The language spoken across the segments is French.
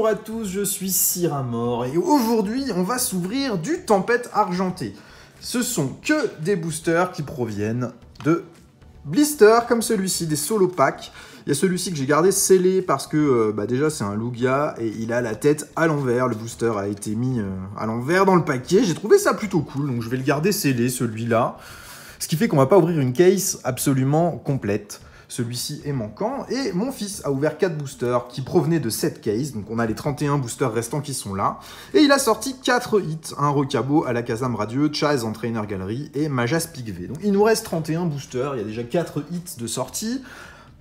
Bonjour à tous, je suis Cyramor et aujourd'hui on va s'ouvrir du Tempête Argentée. Ce sont que des boosters qui proviennent de blisters comme celui-ci, des solo packs. Il y a celui-ci que j'ai gardé scellé parce que déjà c'est un Lugia et il a la tête à l'envers. Le booster a été mis à l'envers dans le paquet. J'ai trouvé ça plutôt cool, donc je vais le garder scellé celui-là. Ce qui fait qu'on va pas ouvrir une case absolument complète. Celui-ci est manquant, et mon fils a ouvert 4 boosters qui provenaient de cette case, donc on a les 31 boosters restants qui sont là, et il a sorti 4 hits, un Recabo à la Kazam Radieux, Chaz en Trainer Gallery et Majas Pigv. Donc il nous reste 31 boosters, il y a déjà 4 hits de sortie,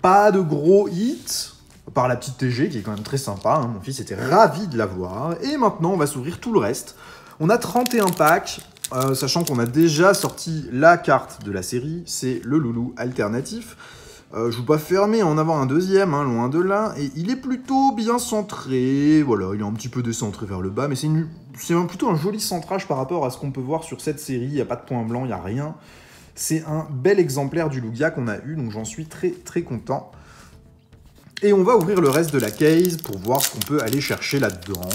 pas de gros hits, par la petite TG qui est quand même très sympa, hein. Mon fils était ravi de l'avoir, et maintenant on va s'ouvrir tout le reste. On a 31 packs, sachant qu'on a déjà sorti la carte de la série, c'est le loulou alternatif. Je ne veux pas fermer en avoir un deuxième, hein, loin de là, et il est plutôt bien centré, voilà, il est un petit peu décentré vers le bas, mais c'est plutôt un joli centrage par rapport à ce qu'on peut voir sur cette série, il n'y a pas de point blanc, il n'y a rien. C'est un bel exemplaire du Lugia qu'on a eu, donc j'en suis très très content. Et on va ouvrir le reste de la case pour voir ce qu'on peut aller chercher là-dedans.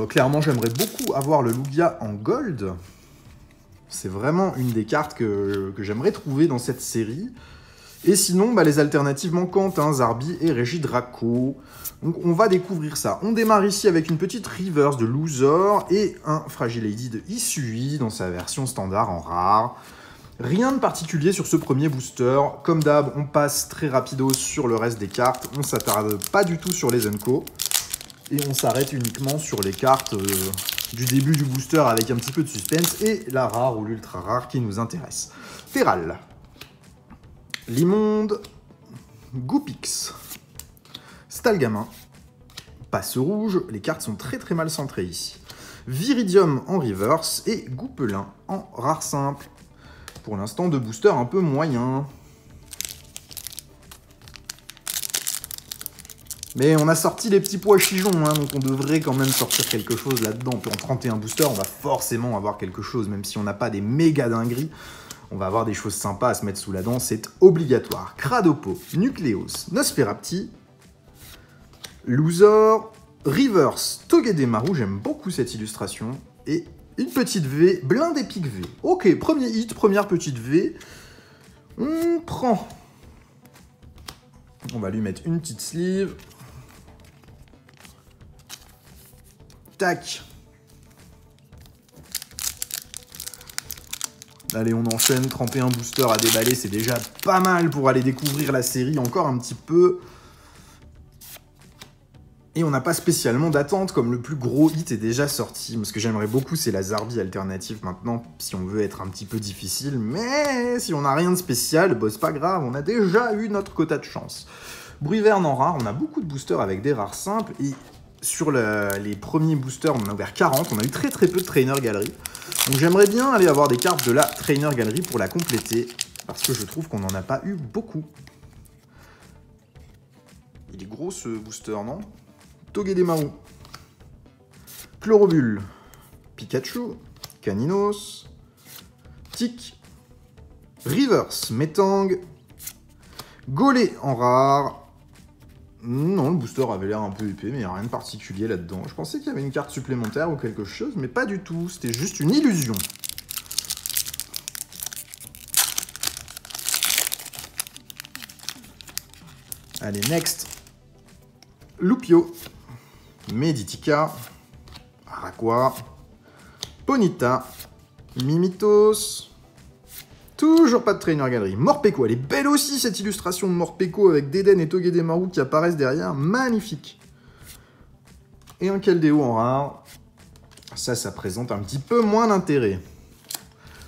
Clairement, j'aimerais beaucoup avoir le Lugia en gold. C'est vraiment une des cartes que j'aimerais trouver dans cette série. Et sinon, les alternatives manquantes, hein, Zarbi et Regidraco. Donc on va découvrir ça. On démarre ici avec une petite reverse de Loser et un Fragile Lady de Isui dans sa version standard en rare. Rien de particulier sur ce premier booster. Comme d'hab, on passe très rapido sur le reste des cartes. On s'attarde pas du tout sur les Unco. Et on s'arrête uniquement sur les cartes du début du booster avec un petit peu de suspense et la rare ou l'ultra rare qui nous intéresse. Feral, Limonde, Goopix, Stalgamin, Passe Rouge, les cartes sont très très mal centrées ici. Viridium en reverse et Goupelin en rare simple. Pour l'instant, deux boosters un peu moyens. Mais on a sorti les petits pois chichons, hein, donc on devrait quand même sortir quelque chose là-dedans. Puis en 31 boosters, on va forcément avoir quelque chose, même si on n'a pas des méga dingueries. On va avoir des choses sympas à se mettre sous la dent, c'est obligatoire. Cradopo, Nucleos, Nosferapti, Loser, Reverse, Togedemaru, j'aime beaucoup cette illustration. Et une petite V, Blindé Pic V. Ok, premier hit, première petite V. On prend. On va lui mettre une petite sleeve. Tac. Allez, on enchaîne. 31 boosters à déballer, c'est déjà pas mal pour aller découvrir la série encore un petit peu. Et on n'a pas spécialement d'attente, comme le plus gros hit est déjà sorti. Ce que j'aimerais beaucoup, c'est la Zarbi alternative maintenant, si on veut être un petit peu difficile. Mais si on n'a rien de spécial, c'est pas grave, on a déjà eu notre quota de chance. Bruyverne en rare, on a beaucoup de boosters avec des rares simples. Et sur les premiers boosters, on en a ouvert 40. On a eu très très peu de Trainer Gallery. Donc j'aimerais bien aller avoir des cartes de la Trainer Gallery pour la compléter. Parce que je trouve qu'on n'en a pas eu beaucoup. Il est gros ce booster, non? Togedemaru, Chlorobule, Pikachu, Caninos, Tic, Reverse, Metang, Golé en rare. Non, le booster avait l'air un peu épais, mais il n'y a rien de particulier là-dedans. Je pensais qu'il y avait une carte supplémentaire ou quelque chose, mais pas du tout. C'était juste une illusion. Allez, next. Lupio, Meditica, Araqua, Ponyta, Mimitos, toujours pas de Trainer Gallery, Morpeko, elle est belle aussi cette illustration de Morpeko avec Deden et Togedemaru qui apparaissent derrière, magnifique. Et un Keldeo en rare, ça présente un petit peu moins d'intérêt.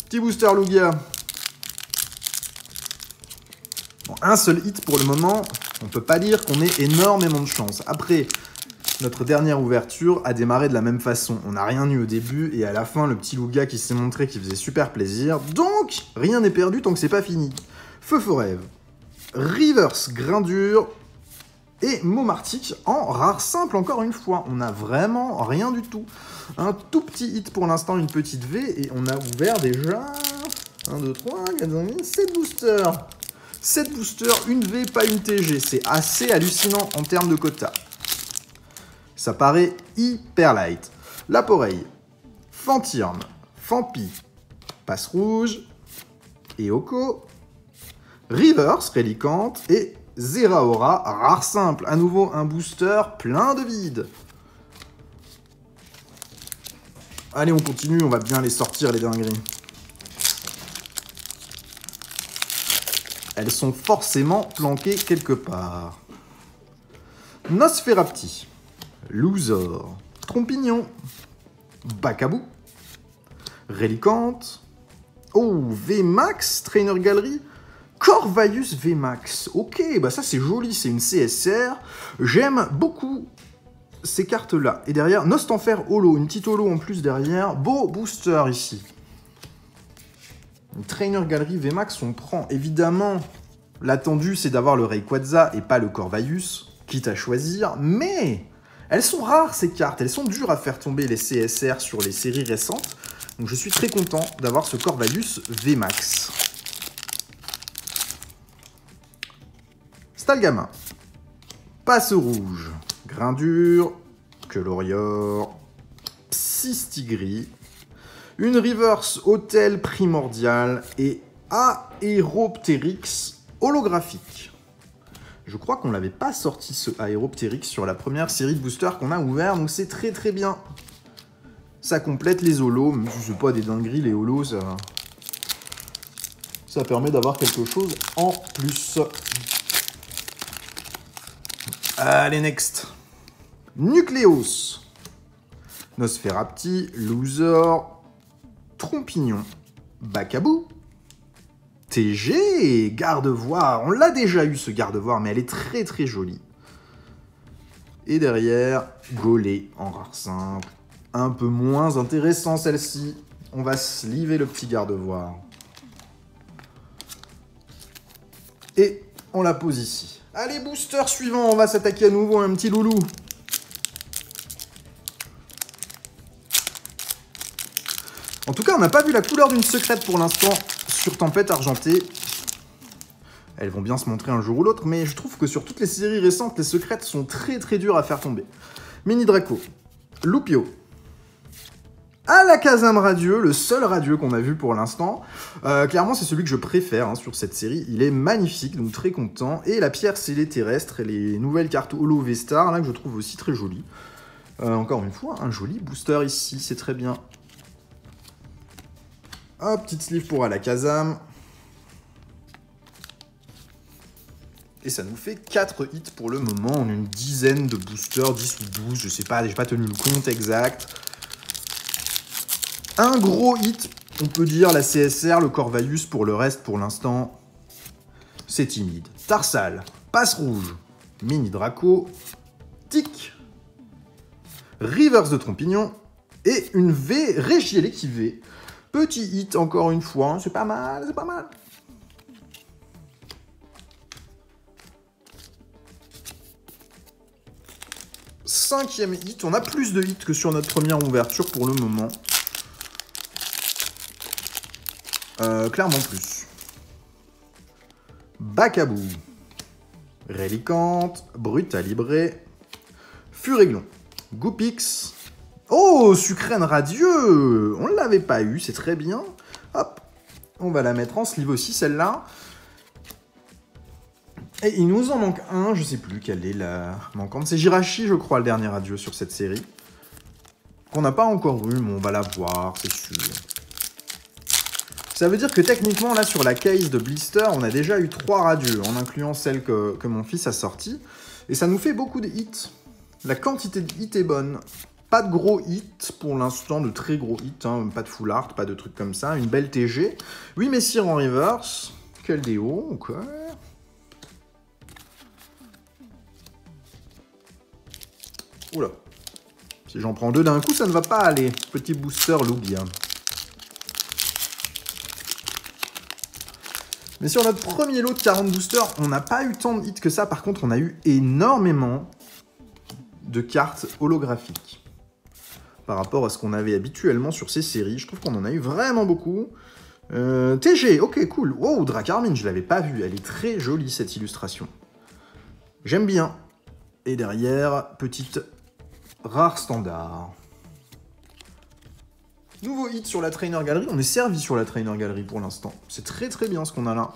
Petit booster Lugia. Bon, un seul hit pour le moment, on peut pas dire qu'on ait énormément de chance. Après, notre dernière ouverture a démarré de la même façon. On n'a rien eu au début et à la fin, le petit Lugia qui s'est montré qui faisait super plaisir. Donc, rien n'est perdu tant que c'est pas fini. Feu Forêve, Reverse Grindure et Momartic en rare simple encore une fois. On n'a vraiment rien du tout. Un tout petit hit pour l'instant, une petite V et on a ouvert déjà 1, 2, 3, 4, 5, 7 boosters. 7 boosters, une V, pas une TG. C'est assez hallucinant en termes de quota. Ça paraît hyper light. Laporeille, Fantirm, Fampi, Passe Rouge, Eoko, Reverse, Relicante et Zeraora, rare simple. À nouveau, un booster plein de vide. Allez, on continue, on va bien les sortir, les dingueries. Elles sont forcément planquées quelque part. Nosferapti, Louzor, Trompignon, Bacabou, Relicante, oh, VMAX, Trainer Gallery, Corvaius VMAX. Ok, bah ça c'est joli, c'est une CSR. J'aime beaucoup ces cartes-là. Et derrière, Nostanfer Holo, une petite holo en plus derrière. Beau booster ici. Une Trainer Gallery VMAX, on prend. Évidemment, l'attendu c'est d'avoir le Rayquaza et pas le Corvaius, quitte à choisir. Mais elles sont rares ces cartes, elles sont dures à faire tomber les CSR sur les séries récentes. Donc je suis très content d'avoir ce Corvaius VMAX. Stalgama, Passe Rouge, Grindure, Quelorior, Psystigris, une Reverse Hôtel Primordial et Aéroptérix holographique. Je crois qu'on l'avait pas sorti ce Aéroptérix sur la première série de boosters qu'on a ouvert, donc c'est très très bien. Ça complète les holos, mais c'est pas des dingueries les holos, ça permet d'avoir quelque chose en plus. Allez, next. Nucléos, Nosferapti, Louzor, Trompignon, Bacabou, TG, Gardevoir. On l'a déjà eu ce Gardevoir, mais elle est très très jolie. Et derrière, Golé en rare simple. Un peu moins intéressant celle-ci. On va sliver le petit Gardevoir. Et on la pose ici. Allez, booster suivant, on va s'attaquer à nouveau à un petit loulou. En tout cas, on n'a pas vu la couleur d'une secrète pour l'instant sur Tempête Argentée. Elles vont bien se montrer un jour ou l'autre, mais je trouve que sur toutes les séries récentes, les secrètes sont très très dures à faire tomber. Mini Draco, Loupio, Alakazam Radieux, le seul radieux qu'on a vu pour l'instant. Clairement, c'est celui que je préfère sur cette série. Il est magnifique, donc très content. Et la pierre scellée terrestre et les nouvelles cartes Holo V-Star, là, que je trouve aussi très jolies. Encore une fois, un joli booster ici, c'est très bien. Hop, petite sleeve pour Alakazam. Et ça nous fait 4 hits pour le moment. On a une dizaine de boosters, 10 ou 12, je sais pas, j'ai pas tenu le compte exact. Un gros hit, on peut dire, la CSR, le Corvaius. Pour le reste, pour l'instant, c'est timide. Tarsal, Passe Rouge, Mini Draco, Tic, Reverse de Trompignon et une V Regieleki V. Petit hit, encore une fois, c'est pas mal, c'est pas mal. Cinquième hit, on a plus de hits que sur notre première ouverture pour le moment. Clairement plus. Bacabou, Relicante, Brutalibré, Furéglon, Goupix. Oh, Sucrène Radieux. On ne l'avait pas eu, c'est très bien. Hop, on va la mettre en sleeve aussi, celle-là. Et il nous en manque un, je sais plus quelle est la manquante. C'est Jirachi, je crois, le dernier radieux sur cette série. Qu'on n'a pas encore eu, mais on va la voir, c'est sûr. Ça veut dire que techniquement, là, sur la case de Blister, on a déjà eu 3 radieux, en incluant celle que mon fils a sortie. Et ça nous fait beaucoup de hits. La quantité de hits est bonne. Pas de gros hits pour l'instant, de très gros hits, hein, pas de full art, pas de trucs comme ça. Une belle TG. 8 Messire en reverse. Keldeo, ok. Oula. Si j'en prends 2 d'un coup, ça ne va pas aller. Petit booster Lugia. Mais sur notre premier lot de 40 boosters, on n'a pas eu tant de hits que ça. Par contre, on a eu énormément de cartes holographiques. Par rapport à ce qu'on avait habituellement sur ces séries. Je trouve qu'on en a eu vraiment beaucoup. TG, ok, cool. Wow, Dracarmine, je ne l'avais pas vu. Elle est très jolie, cette illustration. J'aime bien. Et derrière, petite rare standard. Nouveau hit sur la Trainer Gallery. On est servi sur la Trainer Gallery pour l'instant. C'est très très bien ce qu'on a là.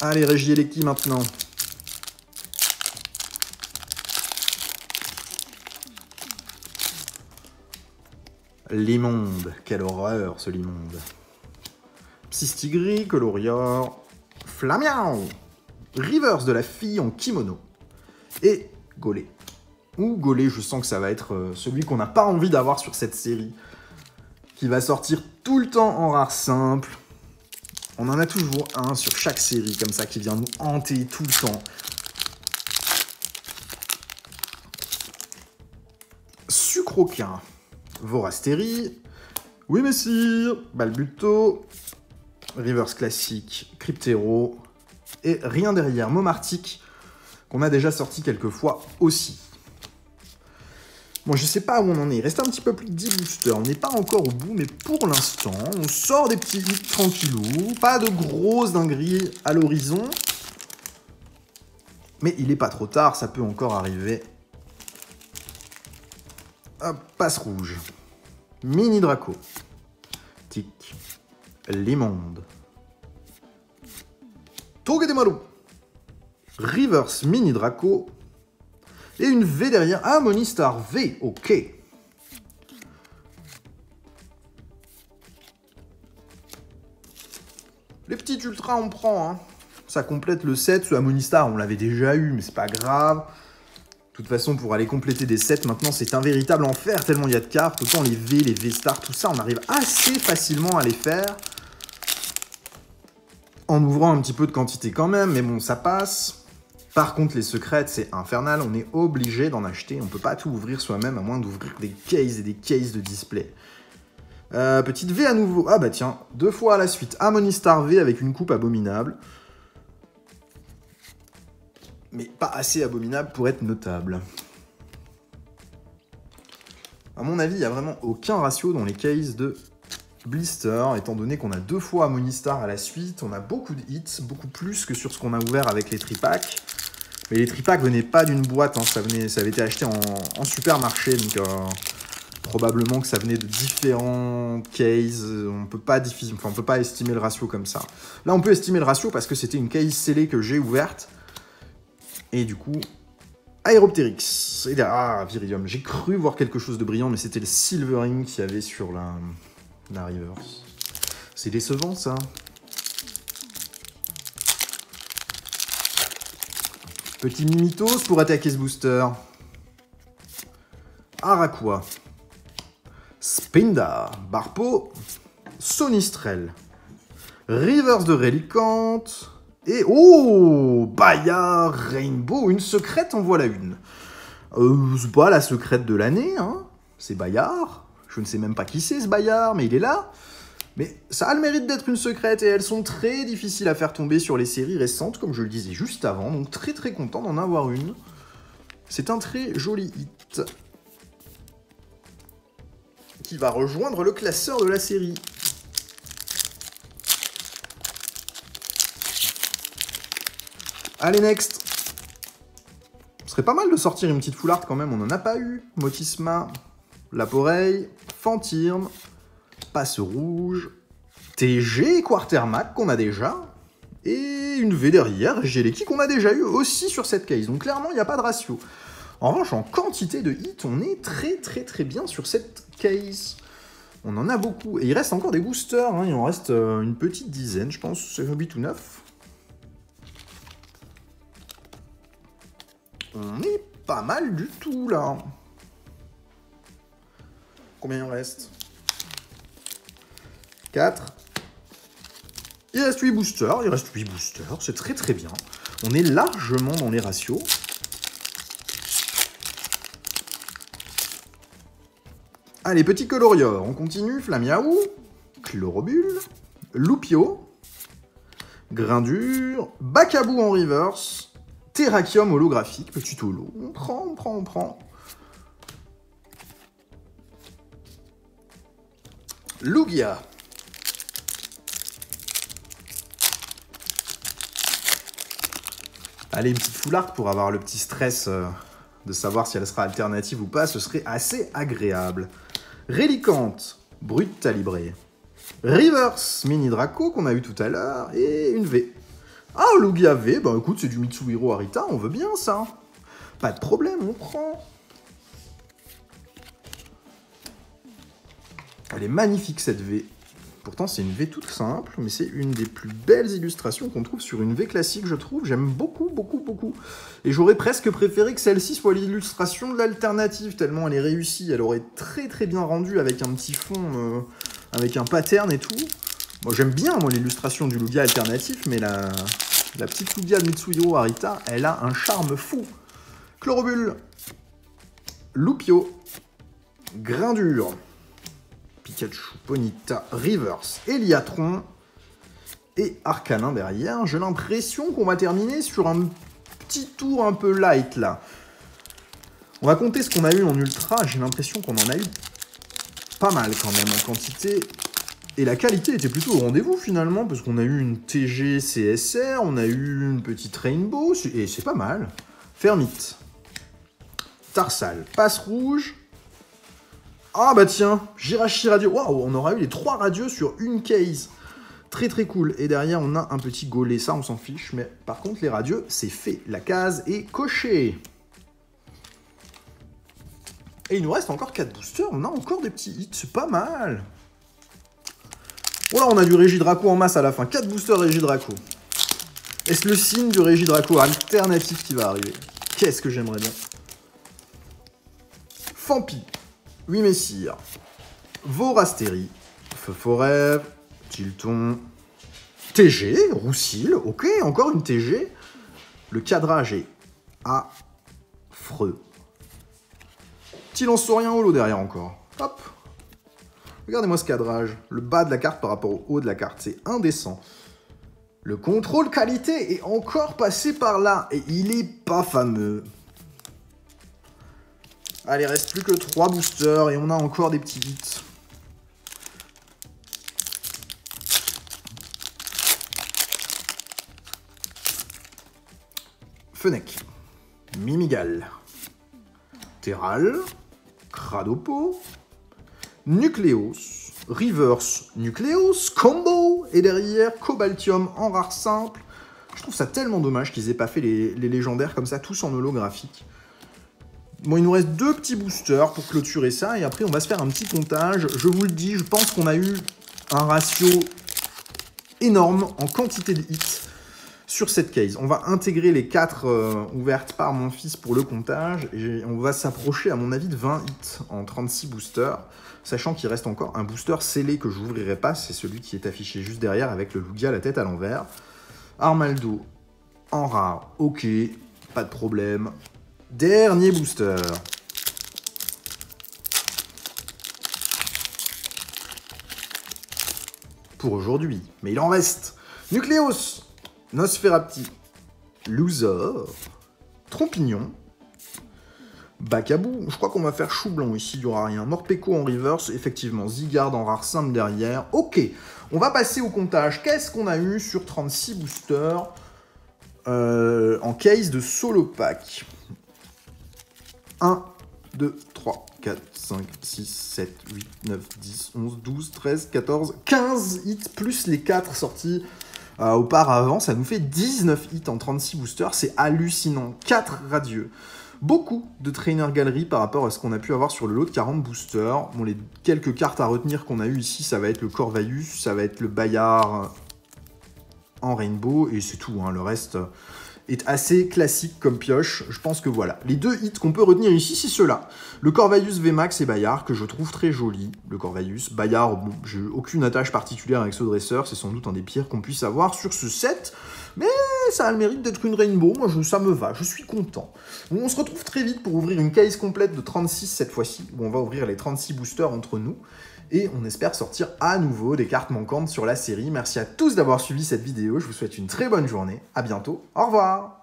Allez, Regieleki maintenant. Limonde. Quelle horreur ce Limonde. Psystigris, Colorior, Flamiao, Rivers de la fille en kimono et Golé. Ou Golé, je sens que ça va être celui qu'on n'a pas envie d'avoir sur cette série, qui va sortir tout le temps en rare simple. On en a toujours un sur chaque série comme ça qui vient nous hanter tout le temps. Sucroquin, Vorastérie, oui messire, Balbuto, Rivers classique, Cryptero, et rien derrière, Momartic, qu'on a déjà sorti quelques fois aussi. Bon, je sais pas où on en est, il reste un petit peu plus de 10 boosters, on n'est pas encore au bout, mais pour l'instant, on sort des petits hits tranquillou, pas de grosses dingueries à l'horizon, mais il est pas trop tard, ça peut encore arriver. Hop, passe rouge, Mini Draco, Tic, Limonde, Togedemaru, Rivers Mini Draco, et une V derrière. Ah, Monistar V, ok. Les petits ultras, on prend. Hein. Ça complète le set. Ce Monistar, on l'avait déjà eu, mais c'est pas grave. De toute façon, pour aller compléter des sets, maintenant, c'est un véritable enfer, tellement il y a de cartes. Autant les V, les V-Star, tout ça, on arrive assez facilement à les faire. En ouvrant un petit peu de quantité quand même, mais bon, ça passe. Par contre, les secrètes, c'est infernal. On est obligé d'en acheter. On peut pas tout ouvrir soi-même, à moins d'ouvrir des cases et des cases de display. Petite V à nouveau. Ah bah tiens, 2 fois à la suite. Monistar V avec une coupe abominable. Mais pas assez abominable pour être notable. À mon avis, il n'y a vraiment aucun ratio dans les cases de Blister, étant donné qu'on a 2 fois Monistar à la suite. On a beaucoup de hits, beaucoup plus que sur ce qu'on a ouvert avec les tripacks. Mais les tripacks venaient pas d'une boîte, hein, ça avait été acheté en supermarché, donc probablement que ça venait de différents cases. On peut pas estimer le ratio comme ça. Là, on peut estimer le ratio parce que c'était une case scellée que j'ai ouverte. Et du coup, Aeropteryx. Ah, Viridium. J'ai cru voir quelque chose de brillant, mais c'était le Silvering qu'il y avait sur la Rivers. C'est décevant, ça. Petit Mimitos pour attaquer ce booster. Araqua. Spinda. Barpo. Sonistrel. Rivers de Relicante. Et oh, Bayard Rainbow. Une secrète, en voilà une. C'est pas la secrète de l'année, hein. C'est Bayard. Je ne sais même pas qui c'est, ce Bayard, mais il est là. Mais ça a le mérite d'être une secrète et elles sont très difficiles à faire tomber sur les séries récentes, comme je le disais juste avant. Donc très très content d'en avoir une. C'est un très joli hit qui va rejoindre le classeur de la série. Allez, next. Ce serait pas mal de sortir une petite full art quand même, on n'en a pas eu. Motisma, Laporeille, Fantirme, Passe Rouge, TG, Quartermac qu'on a déjà, et une V derrière, Geleki qu'on a déjà eu aussi sur cette case. Donc clairement, il n'y a pas de ratio. En revanche, en quantité de hits, on est très très très bien sur cette case. On en a beaucoup. Et il reste encore des boosters, hein. Il en reste une petite dizaine, je pense, c'est 8 ou 9. On est pas mal du tout, là. Combien il en reste? 4. Il reste 8 boosters. C'est très très bien. On est largement dans les ratios. Allez, petit Colorior. On continue. Flamiaou. Chlorobule. Loupio. Grindure. Bacabou en reverse. Terrakium holographique. Petit holo. On prend. Lugia. Allez, une petite full art pour avoir le petit stress de savoir si elle sera alternative ou pas, ce serait assez agréable. Relicante, Brutalibré. Reverse, Mini Draco qu'on a eu tout à l'heure, et une V. Ah, Lugia V, bah écoute, c'est du Mitsuhiro Arita, on veut bien ça. Pas de problème, on prend. Elle est magnifique cette V. Pourtant, c'est une V toute simple, mais c'est une des plus belles illustrations qu'on trouve sur une V classique, je trouve. J'aime beaucoup, beaucoup, beaucoup. Et j'aurais presque préféré que celle-ci soit l'illustration de l'alternative, tellement elle est réussie. Elle aurait très très bien rendu avec un petit fond, avec un pattern et tout. Moi, j'aime bien, moi, l'illustration du Lugia alternatif, mais la petite Lugia de Mitsuhiro Arita, elle a un charme fou. Chlorobule, Lupio, Grindure, Pikachu, Ponyta, Reverse, Eliatron et Arcanin derrière. J'ai l'impression qu'on va terminer sur un petit tour un peu light, là. On va compter ce qu'on a eu en ultra. J'ai l'impression qu'on en a eu pas mal, quand même, en quantité. Et la qualité était plutôt au rendez-vous, finalement, parce qu'on a eu une TG CSR, on a eu une petite Rainbow, et c'est pas mal. Fermite, Tarsal, Passe Rouge. Ah bah tiens, Jirachi Radio. Waouh, on aura eu les 3 radios sur une case. Très très cool. Et derrière, on a un petit golet. Ça, on s'en fiche. Mais par contre, les radios, c'est fait. La case est cochée. Et il nous reste encore 4 boosters. On a encore des petits hits. C'est pas mal. Oh là, on a du Régidraco en masse à la fin. 4 boosters Régidraco. Est-ce le signe du Régidraco alternatif qui va arriver? Qu'est-ce que j'aimerais bien. Fampi. Oui, messire. Vorastérie. Feu Forêt. Tilton. TG. Roussil. Ok, encore une TG. Le cadrage est affreux. Tilansaurien holo derrière encore. Hop. Regardez-moi ce cadrage. Le bas de la carte par rapport au haut de la carte. C'est indécent. Le contrôle qualité est encore passé par là. Et il est pas fameux. Allez, reste plus que 3 boosters et on a encore des petits hits. Fennec, Mimigal, Terral, Cradopo, Nucleos, Reverse Nucleos, Combo, et derrière Cobaltium en rare simple. Je trouve ça tellement dommage qu'ils aient pas fait les légendaires comme ça, tous en holographique. Bon, il nous reste 2 petits boosters pour clôturer ça, et après on va se faire un petit comptage. Je vous le dis, je pense qu'on a eu un ratio énorme en quantité de hits sur cette case. On va intégrer les 4 ouvertes par mon fils pour le comptage, et on va s'approcher à mon avis de 20 hits en 36 boosters, sachant qu'il reste encore un booster scellé que je n'ouvrirai pas, c'est celui qui est affiché juste derrière avec le Lugia la tête à l'envers. Armaldo en rare, ok, pas de problème. Dernier booster. Pour aujourd'hui. Mais il en reste. Nucleos, Nosferapti, Louzor, Trompignon, Bacabou. Je crois qu'on va faire chou blanc ici, il n'y aura rien. Morpeko en reverse, effectivement. Zygarde en rare simple derrière. Ok, on va passer au comptage. Qu'est-ce qu'on a eu sur 36 boosters en case de solo pack? 1, 2, 3, 4, 5, 6, 7, 8, 9, 10, 11, 12, 13, 14, 15 hits, plus les 4 sortis auparavant. Ça nous fait 19 hits en 36 boosters. C'est hallucinant. 4 radieux. Beaucoup de trainer galeries par rapport à ce qu'on a pu avoir sur le lot de 40 boosters. Bon, les quelques cartes à retenir qu'on a eu ici, ça va être le Corvaius, ça va être le Bayard en Rainbow, et c'est tout, hein. Le reste est assez classique comme pioche. Je pense que voilà. Les 2 hits qu'on peut retenir ici, c'est ceux-là. Le Corvaius VMAX et Bayard, que je trouve très joli. Le Corvaius. Bayard, bon, j'ai aucune attache particulière avec ce dresseur. C'est sans doute un des pires qu'on puisse avoir sur ce set. Mais ça a le mérite d'être une Rainbow. Moi, ça me va. Je suis content. Bon, on se retrouve très vite pour ouvrir une case complète de 36 cette fois-ci, où on va ouvrir les 36 boosters entre nous. Et on espère sortir à nouveau des cartes manquantes sur la série. Merci à tous d'avoir suivi cette vidéo. Je vous souhaite une très bonne journée. À bientôt. Au revoir.